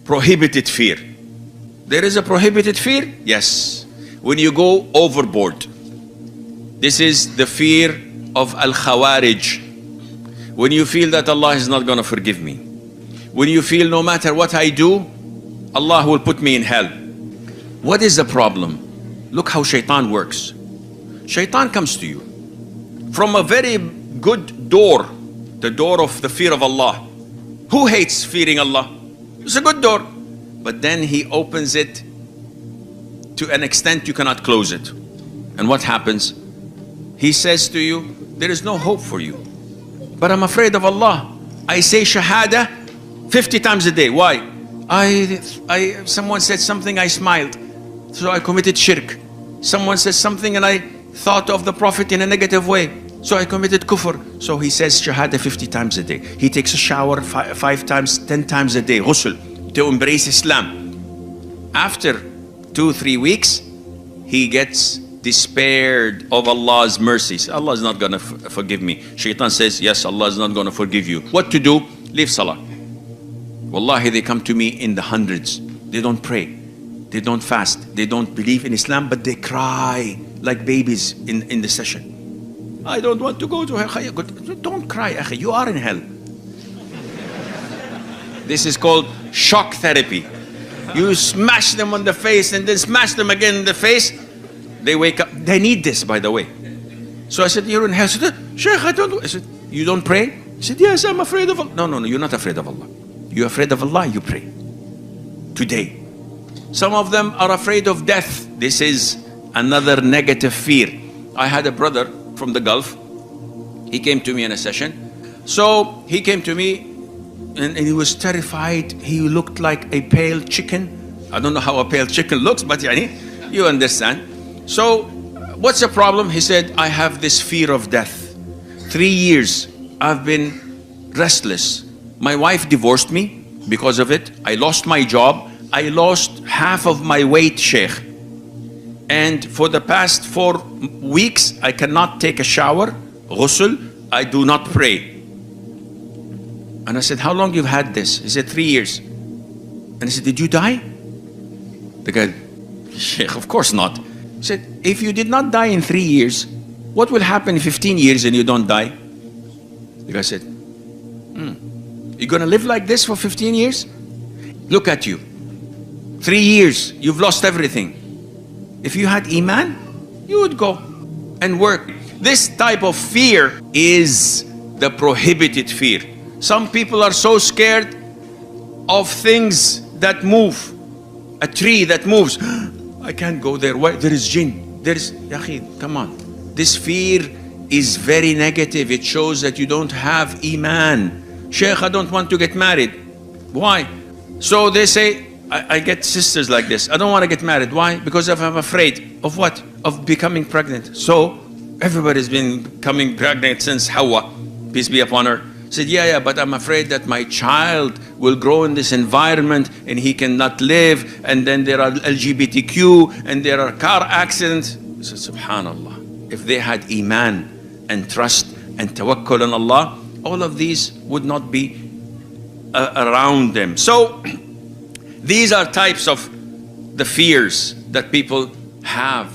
prohibited fear. There is a prohibited fear? Yes. When you go overboard. This is the fear of Al-Khawarij. When you feel that Allah is not going to forgive me. When you feel no matter what I do, Allah will put me in hell. What is the problem? Look how shaitan works. Shaitan comes to you from a very good door, the door of the fear of Allah. Who hates fearing Allah? It's a good door. But then he opens it to an extent you cannot close it. And what happens? He says to you, there is no hope for you. But I'm afraid of Allah. I say shahada 50 times a day. Why? Someone said something, I smiled. So I committed shirk. Someone said something and I thought of the Prophet in a negative way. So I committed kufr. So he says shahada 50 times a day. He takes a shower 5 times, 10 times a day, ghusl, to embrace Islam. After 2-3 weeks, he gets despaired of Allah's mercies. Allah is not going to forgive me. Shaitan says, yes, Allah is not going to forgive you. What to do? Leave salah. Wallahi, they come to me in the hundreds. They don't pray. They don't fast. They don't believe in Islam, but they cry like babies in the session. I don't want to go to hell. Don't cry, akhi. You are in hell. This is called shock therapy. You smash them on the face and then smash them again in the face. They wake up. They need this, by the way. So I said, you're in hell. I said, Shaykh, I don't. I said, you don't pray? He said, yes, I'm afraid of Allah. No, you're not afraid of Allah. You're afraid of Allah, you pray. Today. Some of them are afraid of death. This is another negative fear. I had a brother from the Gulf. He came to me in a session. So he came to me and he was terrified. He looked like a pale chicken. I don't know how a pale chicken looks, but you understand. So what's the problem? He said, I have this fear of death. 3 years I've been restless. My wife divorced me because of it. I lost my job. I lost half of my weight, Sheikh. And for the past 4 weeks, I cannot take a shower, ghusl. I do not pray. And I said, how long you've had this? He said, 3 years. And I said, did you die? The guy, Sheikh, of course not. He said, if you did not die in 3 years, what will happen in 15 years and you don't die? The guy said, you're going to live like this for 15 years? Look at you. 3 years, you've lost everything. If you had Iman, you would go and work. This type of fear is the prohibited fear. Some people are so scared of things that move. A tree that moves. I can't go there. Why? There is jinn. There is, Yaqeen, come on. This fear is very negative. It shows that you don't have Iman. Sheikh, I don't want to get married. Why? So they say, I get sisters like this. I don't want to get married. Why? Because I'm afraid of what? Of becoming pregnant. So everybody's been becoming pregnant since Hawa, peace be upon her. Said, yeah, but I'm afraid that my child will grow in this environment and he cannot live. And then there are LGBTQ and there are car accidents. I said, subhanallah. If they had Iman and trust and tawakkul on Allah, all of these would not be around them. So these are types of the fears that people have.